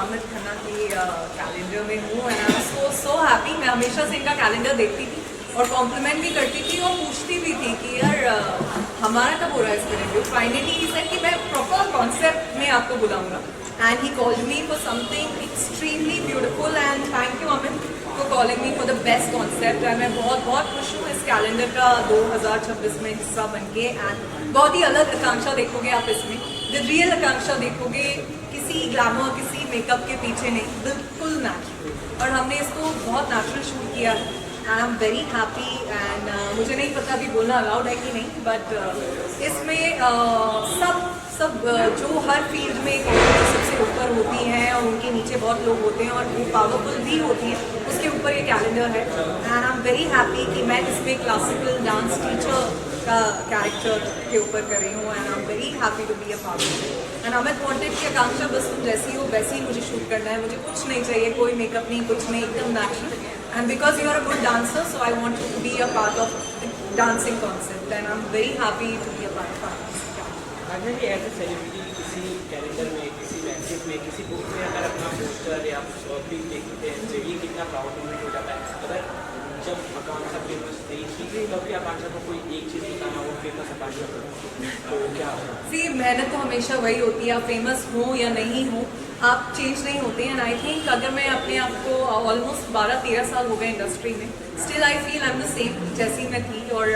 आमिर खन्ना की कैलेंडर में हूँ and I am so happy. मैं हमेशा से इनका कैलेंडर देखती थी और कॉम्प्लीमेंट भी करती थी और पूछती भी थी कि यार हमारा कब हो रहा है इस पर रिव्यू। फाइनली ही सेड कि मैं प्रॉपर कॉन्सेप्ट में आपको बुलाऊंगा and he called me for something extremely beautiful and thank you Amit for calling me for the best concept. And मैं बहुत बहुत खुश हूँ इस कैलेंडर का 2026 में हिस्सा बन के एंड बहुत ही अलग आकांक्षा देखोगे आप इसमें। द रियल आकांक्षा देखोगे, किसी ग्लैमर किसी मेकअप के पीछे नहीं, बिल्कुल नेचुरल। और हमने इसको बहुत नेचुरल शूट किया है and I am very happy and मुझे नहीं पता अभी बोलना अलाउड है कि नहीं, बट इसमें सब जो हर फील्ड में सबसे ऊपर होती हैं और उनके नीचे बहुत लोग होते हैं और वो पावरफुल भी होती हैं, उसके ऊपर ये कैलेंडर है। And I am very happy कि मैं इसमें क्लासिकल डांस टीचर का कैरेक्टर के ऊपर कर रही हूँ and I am very happy to be a part of it. And Amit wanted कि आकांक्षा बस तुम जैसी हो वैसे ही मुझे शूट करना है, मुझे कुछ नहीं चाहिए, कोई मेकअप नहीं, कुछ नहीं, एकदम natural. And because you are a good dancer so I want to be a part of dancing concept and I am very happy to be a part of कि एज ए सेलिब्रिटी किसी character में, किसी magazine में, किसी book में अगर अपना poster या भी देखते हैं तो ये कितना प्राउड मोमेंट हो जाता है। अगर जब आकांक्षा फेमस थी तब भी आकांक्षा को कोई एक चीज़ बताना वो फेमस आकांक्षा तो क्या सी मेहनत तो हमेशा वही होती है, आप फेमस हो या नहीं हो आप चेंज नहीं होते हैं। एंड आई थिंक अगर मैं अपने आप को ऑलमोस्ट 12-13 साल हो गए इंडस्ट्री में, still I feel I am the same जैसी मैं थी। और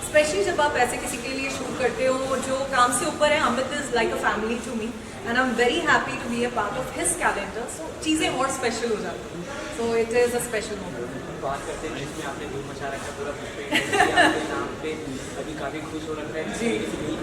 स्पेशली जब आप ऐसे किसी के लिए शूट करते हो जो काम से ऊपर है, Amit is like a family to me and I am very happy to be a part of his calendar. So चीज़ें और स्पेशल हो जाती हैं, so it is a special moment. बात करते हैं जिसमें आपने धूम मचा रखा है पूरा आपके नाम पे अभी काफ़ी खुश हो रखा है जी।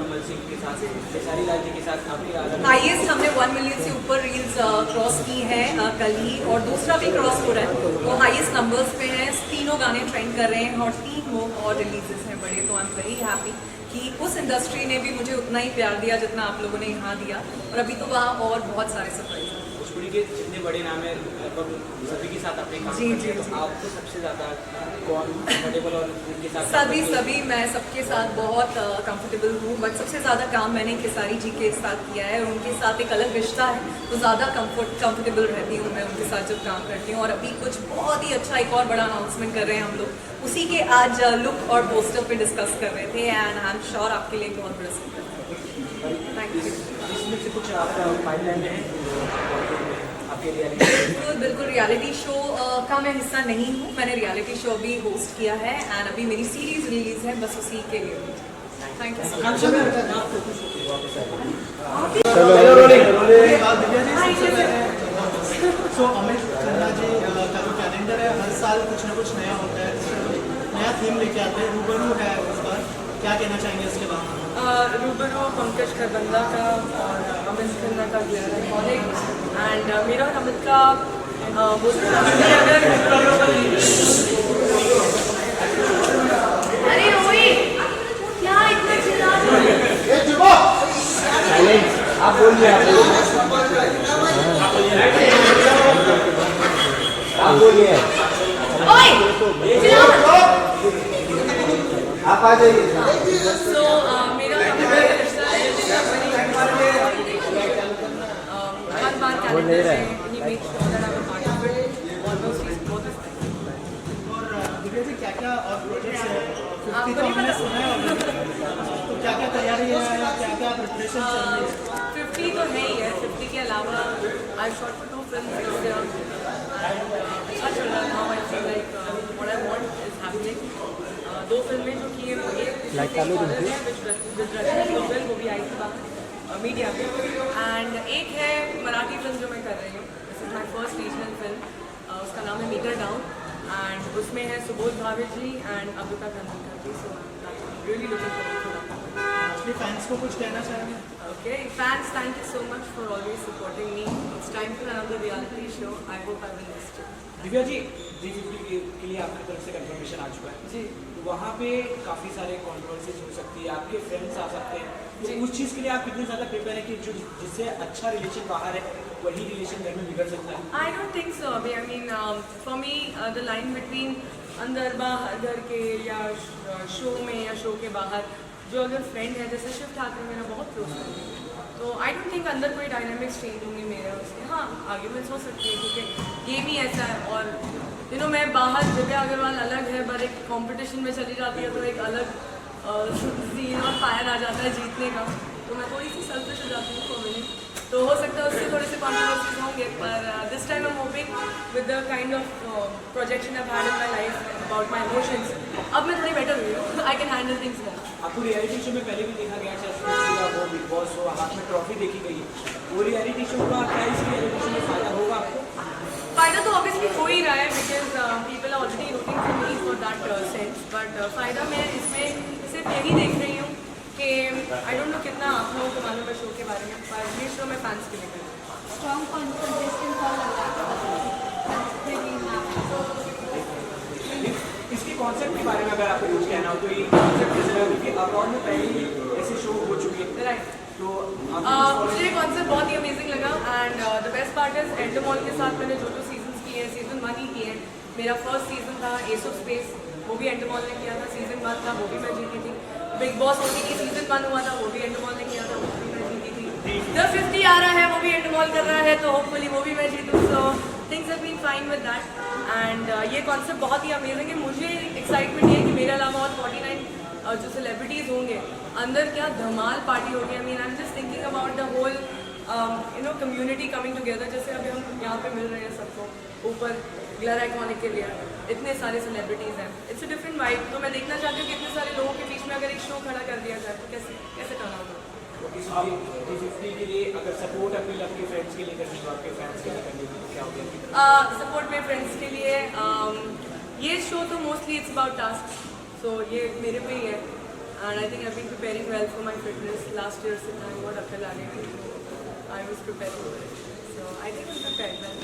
कमल सिंह के साथ, खेसारी लाल जी के साथ काफ़ी हाईएस्ट हमने 1 मिलियन से ऊपर रील्स क्रॉस की है कल ही, और दूसरा भी क्रॉस हो रहा है, वो हाईएस्ट नंबर्स पे हैं। तीनों गाने ट्रेंड कर रहे हैं और 3 और रिलीजेस हैं बड़े। तो आई एम वेरी हैप्पी कि उस इंडस्ट्री ने भी मुझे उतना ही प्यार दिया जितना आप लोगों ने यहाँ दिया, और अभी तो वहाँ और बहुत सारे सरप्राइज हैं। भोजपुरी के जितने बड़े नाम हैं लगभग सभी के साथ अपने काम करते हैं, तो आपको सबसे ज़्यादा कौन कंफर्टेबल और उनके साथ? सभी मैं सबके साथ बहुत कंफर्टेबल हूँ, बट सबसे ज़्यादा काम मैंने खेसारी जी के साथ किया है और उनके साथ एक अलग रिश्ता है, तो ज़्यादा कंफर्टेबल रहती हूँ मैं उनके साथ जब काम करती हूँ। और अभी कुछ बहुत ही अच्छा एक और बड़ा अनाउंसमेंट कर रहे हैं हम लोग, उसी के आज लुक और पोस्टर पे डिस्कस कर रहे थे एंड आई एम श्योर आपके लिए बहुत बड़ा सरप्राइज है। Thank you. इसमें से कुछ आपका पाइपलाइन है आपके लिए? बिल्कुल रियलिटी शो का मैं हिस्सा नहीं हूँ, मैंने रियलिटी शो भी होस्ट किया है एंड अभी मेरी सीरीज रिलीज है, बस उसी के लिए। Thank you so much. So Amit Khanna ji का जो कैलेंडर है हर साल कुछ ना कुछ नया होता है, नया थीम लेके आते हैं, रूबरू है उस पर, क्या कहना चाहेंगे इसके बारे में? रूबरू पंकज खरबंदा का और अमित खन्ना का दिया है कॉलेज एंड मेरा और अमित का अरे रोहित क्या इतना चिल्ला रहे हो? आप बोलिए आप बोलिए ओए चिल्ला मत। आप आ जाइए। सो मेरा रिश्ता है हर बार कैलेंडर से ही make sure that I am part of it almost is both of और दिव्या जी क्या क्या और प्रोजेक्ट्स है? 50 तो हमने सुना है ऑलरेडी, तो क्या क्या तैयारी है, क्या क्या प्रिपरेशन चल रही है? 50 तो है ही है, 50 के अलावा आई shot for 2 films this year and अच्छा चल रहा है। Now I feel like what I want is happening. 2 फिल्में जो की है वो एक फिल्म वो भी आई थी बाहर मीडिया में, एंड एक है मराठी फिल्म जो मैं कर रही हूँ, this is my first regional film, उसका नाम है मीटर डाउन एंड उसमें है Subodh Bhave ji and Amruta Khanvilkar ji. So really looking forward to that. अपने फैंस को कुछ कहना चाहेंगे? Okay, fans, thank you so much for always supporting me. It's time for another reality show. I hope I will miss you. Divya ji जी50 के लिए आपकी तरफ से कंफर्मेशन आ चुका है जी। तो वहाँ पे काफ़ी सारे कॉन्ट्रोवर्सीज हो सकती है, आपके फ्रेंड्स आ सकते हैं, जी। तो उस चीज़ के लिए आप कितने ज़्यादा प्रिपेयर है कि जो जिससे अच्छा रिलेशन बाहर है वही रिलेशन घर में बिगड़ सकता है? I don't think so. I mean, for me, the line between अंदर बाहर घर के या शो में या शो के बाहर जो अगर फ्रेंड है, जैसे शिव ठाकरे मेरा बहुत क्लोज फ्रेंड है, तो आई डोंट थिंक अंदर कोई डायनामिक्स चेंज होंगे मेरे और उसके। हाँ आर्ग्यूमेंट्स हो सकती है क्योंकि गेम ही ऐसा है, और मैं बाहर दिव्या अग्रवाल अलग है, पर एक कंपटीशन में चली जाती है तो एक अलग सीन और फायर आ जाता है जीतने का, तो मैं थोड़ी सी सेल्फिश हो जाती हूँ फॉर विनिंग। तो हो सकता है उससे थोड़े से कॉन्ट्रोवर्सीज होंगे, पर this time I am hoping with the kind of projection I had in my life about my emotions, अब मैं थोड़ी बेटर हुई हूँ, I can handle things well. आपको रियलिटी शो में पहले भी देखा गया, चाहे वो बिग बॉस हो, हाथ में ट्रॉफी देखी गई, वो रियलिटी शो का क्या इस रियलिटी शो में फायदा होगा आपको? फायदा तो ऑब्वियसली हो ही रहा है because people are already looking for me for that sense, but फायदा मैं इसमें सिर्फ यही देख रही हूँ कि आई डोंट नो कितना आप लोगों को मालूम है शो के बारे में, पर ये शो मैं फैंस के लिए कर रही हूँ। स्ट्रॉन्ग कंटेस्टेंट और इसके कॉन्सेप्ट के बारे में अगर आपको कुछ कहना हो तो ये कॉन्सेप्ट कैसे लगा, क्योंकि अब्रॉड में पहले ही ऐसे शो हो चुके हैं, राइट। तो मुझे ये कॉन्सेप्ट बहुत ही अमेजिंग लगा, and the best part is Endemol के साथ मैंने जो सीजन किए हैं, सीजन 1 ही किए हैं। मेरा फर्स्ट सीजन था एस ऑफ स्पेस, वो भी एंडमॉल ने किया था, सीजन 1 था वो भी मैं जीती थी। बिग बॉस होने की सीजन 1 हुआ था, वो भी एंडमॉल ने किया था, वो भी मैं जीती थी। द 50 आ रहा है, वो भी एंडमॉल कर रहा है, तो होपफुली वो भी मैं जीतूँ। So things have been fine with that, and ये कॉन्सेप्ट बहुत ही अमेजिंग है। मुझे एक्साइटमेंट ये है कि मेरे अलावा और 49 जो सेलिब्रिटीज़ होंगे अंदर क्या धमाल पार्टी होगी। I mean I am just thinking about the whole community coming together. जैसे अभी हम यहाँ पे मिल रहे हैं सबको ऊपर ग्लैर आइकॉनिक के लिए, इतने सारे सेलिब्रिटीज़ हैं, इट्स अ डिफरेंट वाइब। तो मैं देखना चाहती हूँ कि इतने सारे लोगों के बीच में अगर एक शो खड़ा कर दिया जाए तो कैसे टर्न आउट होगा। के लिए अगर सपोर्ट अपील आपके फ्रेंड्स के लिए करनी हो, आपके फैंस के लिए करनी हो, क्या होगा? सपोर्ट मेरे फ्रेंड्स के लिए ये शो तो mostly it's about task, so ये मेरे पे ही है, and I think I been preparing well for my fitness. Last year से मैं बहुत अकल आ गई थी, I was preparing, so I think I prepared well.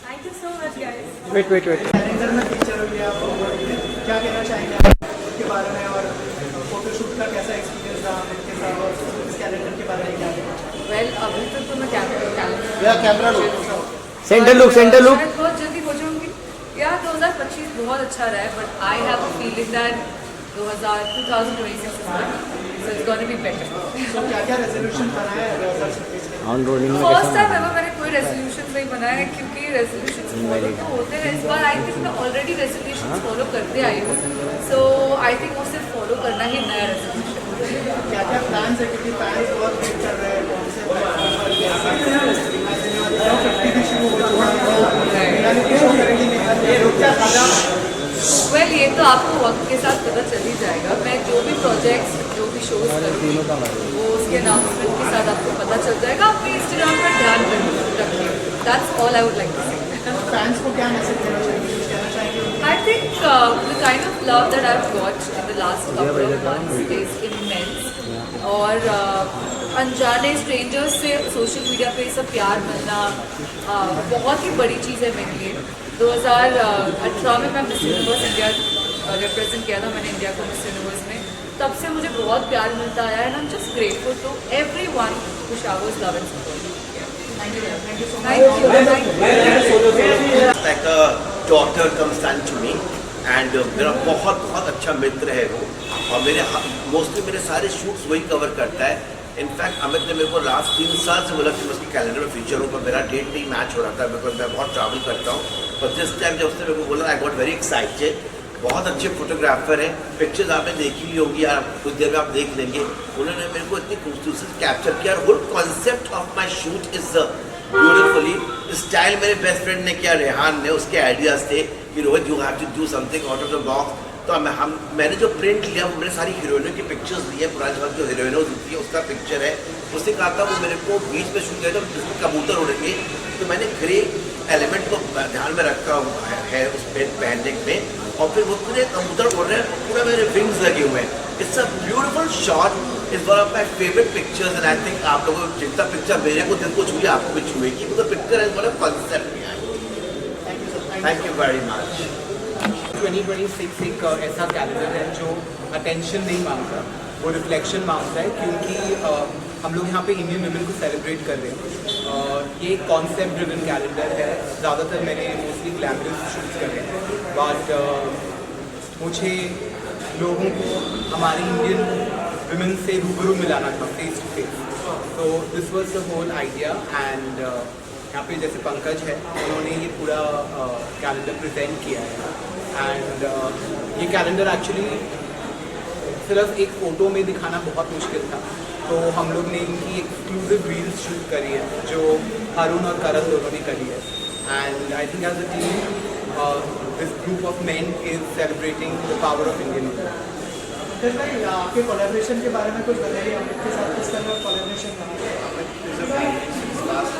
Thank you so much guys. Wait calendar में फीचर हो गया, क्या कहना चाहेंगे आप उसके बारे में, और फोटोशूट का कैसा एक्सपीरियंस रहा आपके साथ, और इस कैलेंडर के बारे में क्या कहना? वेल अभी तक तो मैं कैमरा लो, सेंटर लुक बहुत जल्दी हो जाऊंगी यार। 2025 बहुत अच्छा रहा है, but I have a feeling that 2026 so it's going to be better. तो क्या रेजोल्यूशन बनाया है 2026 के? फर्स्ट टाइम एवर मैंने कोई रेजोल्यूशन नहीं बनाया है, क्योंकि रेजोल्यूशन फॉलो तो होते हैं। इस बार आई थिंक मैं ऑलरेडी रेजोल्यूशन फॉलो करते आई हूँ, सो आई थिंक वो सिर्फ फॉलो करना ही नया रेजोल्यूशन। क्या प्लान्स है, क्योंकि फैंस बहुत वेट कर रहे हैं, कौन से प्लेटफॉर्म पर 50 भी शुरू हो चुका है, रियलिटी शो करेंगे नहीं, लोग क्या खाना? वेल ये तो आपको वक्त के साथ पता चल ही जाएगा। मैं जो भी प्रोजेक्ट्स, जो भी शोज करूँगी वो उसके अनाउंसमेंट के साथ आपको पता चल जाएगा। आप इंस्टाग्राम पर ध्यान रखिए, that's all I would like to say. Fans को क्या मैसेज देना चाहिए, कुछ कहना चाहेंगे? I think the kind of love that I've got in the last couple of months is immense. और अनजाने स्ट्रेंजर्स से सोशल मीडिया पे सब प्यार मिलना बहुत ही बड़ी चीज़ है मेरे लिए। 2018 में मैं मिस यूनिवर्स इंडिया रिप्रेजेंट किया था मैंने इंडिया को मिस यूनिवर्स में, तब से मुझे बहुत प्यार मिलता आया है, and I am just grateful to everyone who showers love and support. Thank you so much. Like a daughter comes son to me, and मेरा बहुत अच्छा मित्र है वो, और मोस्टली मेरे सारे शूट्स वही कवर करता है। इनफैक्ट अमित ने मेरे को लास्ट 3 साल से बोला कि मैं उसके कैलेंडर में फीचर हूँ, पर मेरा डेट नहीं मैच हो रहा था बिकॉज मैं बहुत ट्रैवल करता हूँ। पर दिस टाइम जब उसने मेरे को बोला आई गॉट वेरी एक्साइटेड। बहुत अच्छे फोटोग्राफर हैं, पिक्चर्स आपने देखी ही होंगी यार, कुछ देर में आप देख लेंगे। उन्होंने मेरे को इतनी खूबसूरती से कैप्चर किया, whole concept of my shoot is beautifully style मेरे बेस्ट फ्रेंड ने किया, रेहान ने, उसके आइडियाज़ थे कि Rohit you have to do something out of the box. तो मैंने जो प्रिंट लिया वो मैंने सारी हीरोइनों की पिक्चर्स ली है, पुराने वक्त जो हीरोइनों होती है उसका पिक्चर है। उसने कहा था वो मेरे को बीच में शूट किया था जिसमें कबूतर उड़ेंगे, तो मैंने ग्रे एलिमेंट को ध्यान में रखा हुआ है उस पेन पहनने में, और फिर वो पूरे कबूतर उड़ रहे हैं, पूरा मेरे विंग्स लगे हुए हैं। It's a beautiful shot, is one of my favourite pictures, and I think आप लोगों को जितना पिक्चर मेरे को दिल को छुई आपको भी छुएगी, मतलब picture is one of concept में आई। Thank you very much. 2026 एक ऐसा कैलेंडर है जो अटेंशन नहीं मांगता, वो रिफ्लेक्शन मांगता है, क्योंकि हम लोग यहाँ पे इंडियन वुमेन को सेलिब्रेट कर रहे हैं। ये एक कॉन्सेप्ट ड्रिवन कैलेंडर है, ज़्यादातर मैंने मोस्टली ग्लैमरस शूट्स करे हैं, बट मुझे लोगों को हमारी इंडियन वुमेन से रूबरू मिलाना था, फेस टू फेस। तो this was the whole idea and यहाँ पे जैसे पंकज है उन्होंने ये पूरा कैलेंडर प्रेजेंट किया है एंड ये कैलेंडर एक्चुअली सिर्फ एक फ़ोटो में दिखाना बहुत मुश्किल था, तो हम लोग ने इनकी एक्सक्लूसिव रील्स शूट करी है जो हारून और करण दोनों ने करी है and I think as a team this group of men is celebrating the power of Indian women. Pankaj भाई, आपके कोलैबोरेशन के बारे में कुछ बताइए, अमित के साथ किस तरह कोलैबोरेशन बना? लास्ट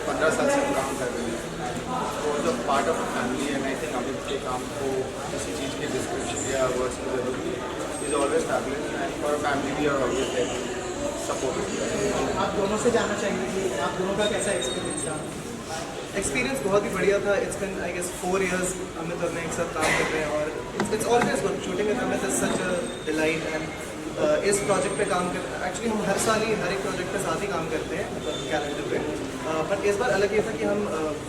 15 साल से हम काम कर रहे हैं और जो पार्ट ऑफ फैमिली है, आई थिंक अमित के काम को किसी चीज़ की डिस्क्रिप्शन या वर्ड्स की जरूरत नहीं, is always family and for family we are always there support. आप दोनों से जानना चाहेंगे कि आप दोनों का कैसा एक्सपीरियंस रहा? एक्सपीरियंस बहुत ही बढ़िया था। It's been I guess 4 years Amit और मैं एक साथ काम कर रहे हैं और it's always good. Shooting with Amit is such a delight and इस प्रोजेक्ट पे काम कर एक्चुअली हम हर साल ही हर एक प्रोजेक्ट पे साथ ही काम करते हैं कैलेंडर पे, बट इस बार अलग ये था कि हम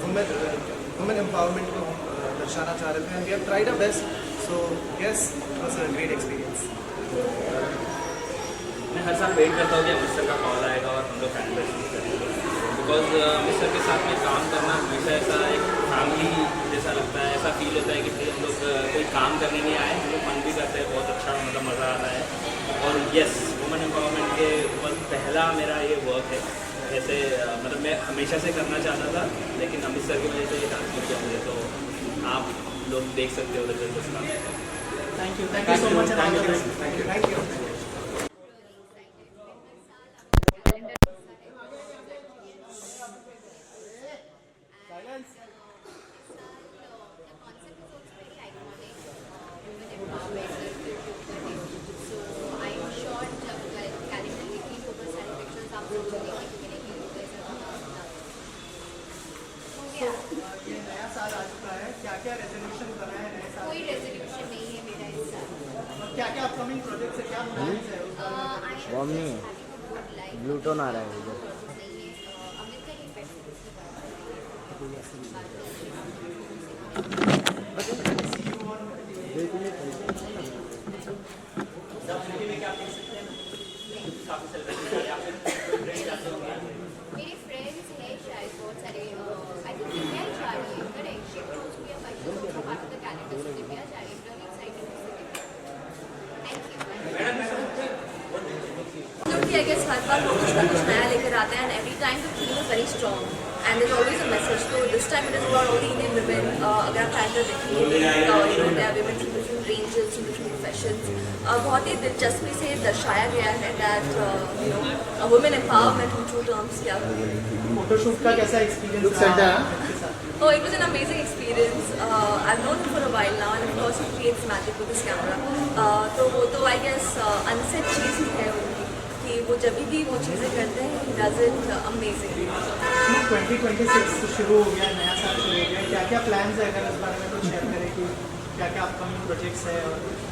वुमेन एम्पावरमेंट को हम दर्शाना चाह रहे थे and we have tried our best, so yes it was a great experience. मैं हर साल वेट करता हूँ कि अमित सर का कॉल आएगा और हम लोग कैलेंडर शूट करेंगे, बिकॉज अमित सर के साथ में काम करना हमेशा ऐसा एक फैमिली जैसा लगता है, ऐसा फील होता है कि भाई हम लोग कोई काम करने नहीं आए, हम लोग मन भी करते हैं, बहुत अच्छा मतलब मज़ा आता है। और येस, वुमेन एम्पावरमेंट के ऊपर पहला मेरा ये वर्क है, ऐसे मतलब मैं हमेशा से करना चाहता था लेकिन अमित सर की वजह से ये चांस मिल गया मुझे, तो आप लोग देख सकते हो रिजल्ट उसका। Thank you so much. Thank you. ये नया साल आ चुका है, क्या क्या रेजोल्यूशन बनाए नए साल? कोई रेजोल्यूशन नहीं है मेरा इस साल। और क्या क्या अपकमिंग प्रोजेक्ट्स है, क्या प्लान्स है? बॉम नहीं है, ब्लूटोन आ रहा है इधर। अमित का ही मेरे फ्रेंड्स हैं शायद बहुत सारे, आई थिंक मैं जा रही हूँ करेक्ट शिफ्ट हो चुकी है भाई, तो पार्ट ऑफ द कैलेंडर से मैं जा रही हूँ, really excited to see. I guess हर बार वो कुछ ना कुछ नया लेकर आते हैं and every time the theme is very strong and there's always a message. So this time it is about all the Indian women. अगर आप कैलेंडर देखेंगे there are women from different ranges, from different professions. बहुत ही दिलचस्पी से दर्शाया गया है that a women empowerment in true terms. क्या फोटोशूट का कैसा एक्सपीरियंस रहा? Oh, it was an amazing experience. I've known him for a while now, and of course he creates magic with his camera. तो वो तो I guess unset चीज़ ही है उनकी कि वो जब भी वो चीज़ें करते हैं he does it amazing. 2026 शुरू हो गया, नया साल शुरू हो गया, क्या क्या प्लान्स है, अगर इस बारे में कुछ शेयर करें कि क्या क्या अपकमिंग प्रोजेक्ट्स है?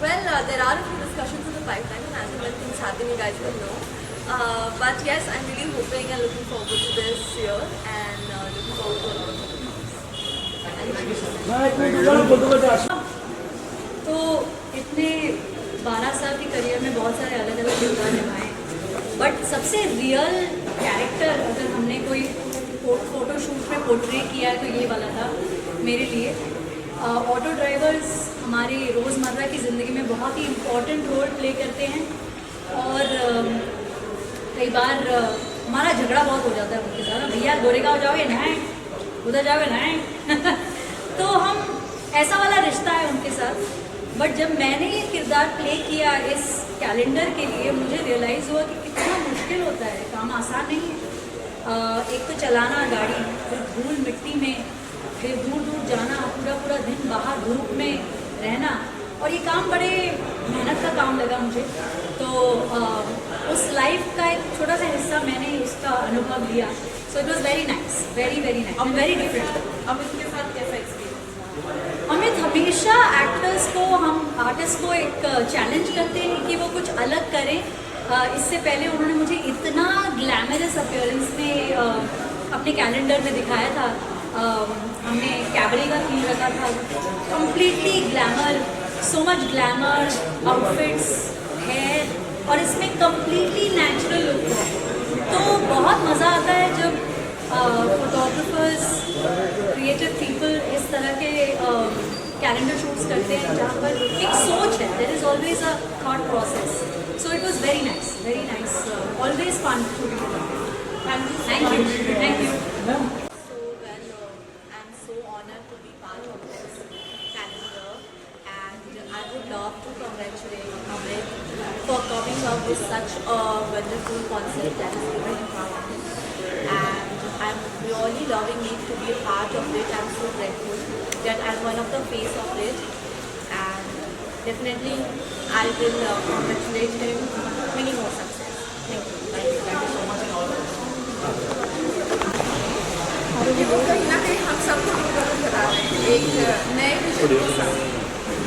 Well, there are a few discussions in the pipeline, and as and when things happen, you guys will know. But yes, I'm really hoping and looking forward to this year, and looking forward to a lot of things. तो इतने 12 साल के career में बहुत सारे अलग अलग किरदार निभाए, बट सबसे रियल कैरेक्टर अगर हमने कोई फोटो शूट में पोर्ट्रे किया है तो ये वाला था मेरे लिए। ऑटो ड्राइवर्स हमारी रोज़मर्रा की ज़िंदगी में बहुत ही इम्पोर्टेंट रोल प्ले करते हैं और कई बार हमारा झगड़ा बहुत हो जाता है उनके साथ, भैया गोरेगांव जाओगे ना, उधर जाओगे ना तो हम ऐसा वाला रिश्ता है उनके साथ। बट जब मैंने ये किरदार प्ले किया इस कैलेंडर के लिए, मुझे रियलाइज़ हुआ कि कितना मुश्किल होता है, काम आसान नहीं है। एक तो चलाना गाड़ी, फिर धूल मिट्टी में, फिर दूर दूर जाना, पूरा पूरा दिन बाहर धूप में रहना, और ये काम बड़े मेहनत का काम लगा मुझे। तो उस लाइफ का एक छोटा सा हिस्सा मैंने इसका अनुभव लिया। So it was very nice, very nice and very different. Amit के साथ कैसा एक्सपीरियंस? अमित हमेशा एक्टर्स को, हम आर्टिस्ट को एक चैलेंज करते हैं कि वो कुछ अलग करें। इससे पहले उन्होंने मुझे इतना ग्लैमरस अपीयरेंस में अपने कैलेंडर में दिखाया था। हमने कैबरे का थीम रखा था, completely glamour, so much glamour, outfits, hair, और इसमें कम्प्लीटली नेचुरल लुक है। तो बहुत मज़ा आता है जब फोटोग्राफर्स क्रिएटिव पीपल इस तरह के कैलेंडर शूट्स करते हैं जहाँ पर एक सोच है, there is always a thought process. So it was very nice, always fun shooting. Thank you. So well, I'm so honored to be part of this calendar, and I would love to congratulate Amit for coming up with such a wonderful concept that is women empowerment. And I'm really loving it to be a part of it. I'm so grateful that I'm one of the face of it, and definitely I will congratulate him. Many more success. Thank you. Thank you so much and all the best. वो कहीं ना कहीं हम सबको रूबरू करा रहे हैं एक नए विजन के साथ.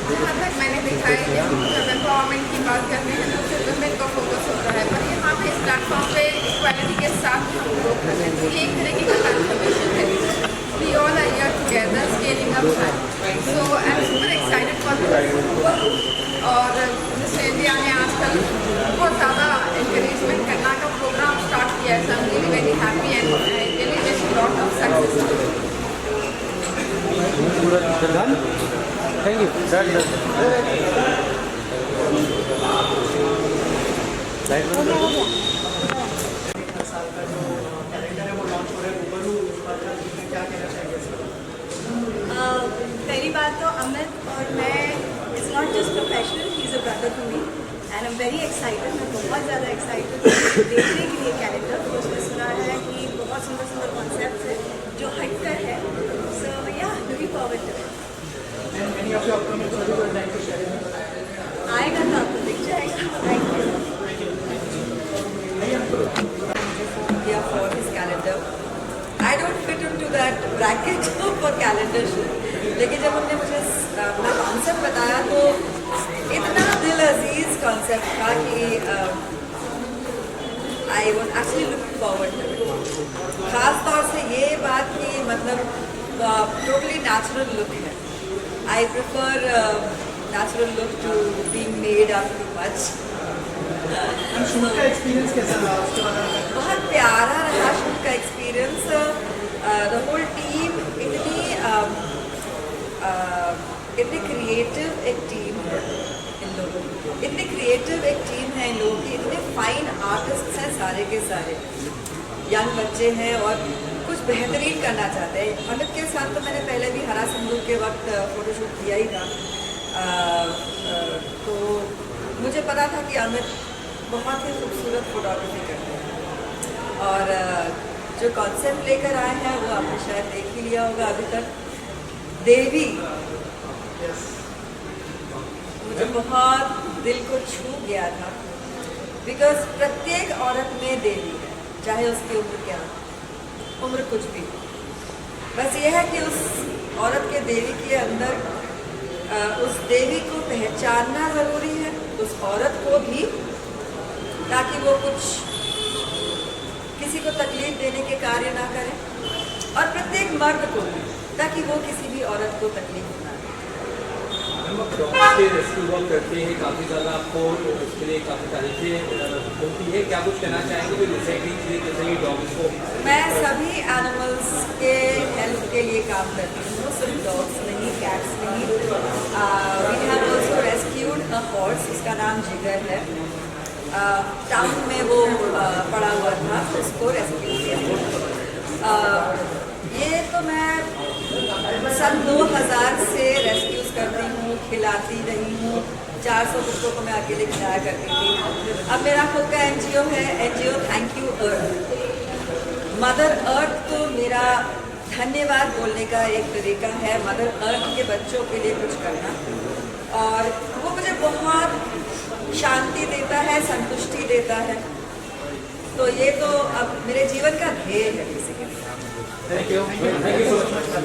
जहाँ तक मैंने देखा है कि हम जब एम्पावरमेंट की बात करते हैं तो सिर्फ वुमेन का फोकस होता है, पर यहाँ पे इस प्लेटफॉर्म पे इक्वालिटी के साथ हम लोग कर रहे हैं. तो ये एक तरीके का ट्रांसफॉर्मेशन है. We all are here together scaling up high. So I'm super excited for this. और जैसे इंडिया में आजकल बहुत ज़्यादा encouragement करना का प्रोग्राम स्टार्ट किया है. So I'm really very happy and I really wish a lot of success. Done? Thank you. हर साल का जो कैलेंडर है वो लॉन्च हो रहा है रूबरू, उस बात का क्या कहना चाहेंगे सर? पहली बात तो अमित और मैं it's not just professional, he is a brother to me and I am very excited. मैं बहुत ज़्यादा एक्साइटेड देखने के लिए कैलेंडर. उसमें सुना है कि बहुत सुंदर सुंदर कॉन्सेप्ट है जो हटकर है. So yeah looking forward to it. Any of your upcoming projects you would like to share? आएगा तो आपको दिख जाएगा. Thank you. For his calendar, I don't fit into that bracket for calendar shoot. लेकिन जब उन्होंने मुझे अपना कॉन्सेप्ट बताया तो इतना दिल अजीज कॉन्सेप्ट था कि I was actually looking forward to it. खास तौर से ये बात कि मतलब totally natural look है. I prefer natural look to being made up too much. Shoot का एक्सपीरियंस कैसा रहा उसके बारे में? बहुत प्यारा रहा शूट का एक्सपीरियंस. द होल टीम इतनी क्रिएटिव एक टीम है इन लोगों की. इतनी क्रिएटिव एक टीम है इन लोगों की. इतने फाइन आर्टिस्ट हैं सारे के सारे. यंग बच्चे हैं और कुछ बेहतरीन करना चाहते हैं. अमित के साथ तो मैंने पहले भी हरा सिंदूर के वक्त फ़ोटोशूट किया ही था. तो मुझे पता था कि अमित बहुत ही खूबसूरत फोटोग्राफी करते हैं और जो कॉन्सेप्ट लेकर आए हैं वो आपने शायद देख ही लिया होगा अभी तक. देवी मुझे बहुत दिल को छू गया था बिकॉज प्रत्येक औरत में देवी है, चाहे उसकी उम्र क्या हो, उम्र कुछ भी हो. बस ये है कि उस औरत के देवी के अंदर उस देवी को पहचानना ज़रूरी है, उस औरत को भी, ताकि वो कुछ किसी को तकलीफ देने के कार्य ना करे, और प्रत्येक मर्द को भी, ताकि वो किसी भी औरत को तकलीफ ना दे. रेस्क्यू वर्क करते हैं काफ़ी ज़्यादा, आपको उसके लिए काफ़ी तारीफें होती है. क्या कुछ कहना चाहेंगे कि जैसे डॉग्स को? मैं सभी एनिमल्स के हेल्प के लिए काम करती हूँ, सिर्फ डॉग्स नहीं, कैट्स नहीं. We have also rescued a horse, उसका नाम जिगर है. टाउन में वो पड़ा हुआ था, उसको रेस्क्यू किया. ये तो मैं सन 2000 से रेस्क्यूज करती हूँ, खिलाती रही हूँ. 400 कुत्तों को मैं अकेले खिलाया करती थी. अब मेरा खुद का NGO है, NGO thank you earth. Mother earth तो मेरा धन्यवाद बोलने का एक तरीका है. मदर अर्थ के बच्चों के लिए कुछ करना, और वो मुझे बहुत शांति देता है, संतुष्टि देता है. तो ये तो अब मेरे जीवन का ध्येय है किसी के लिए. Thank you so much.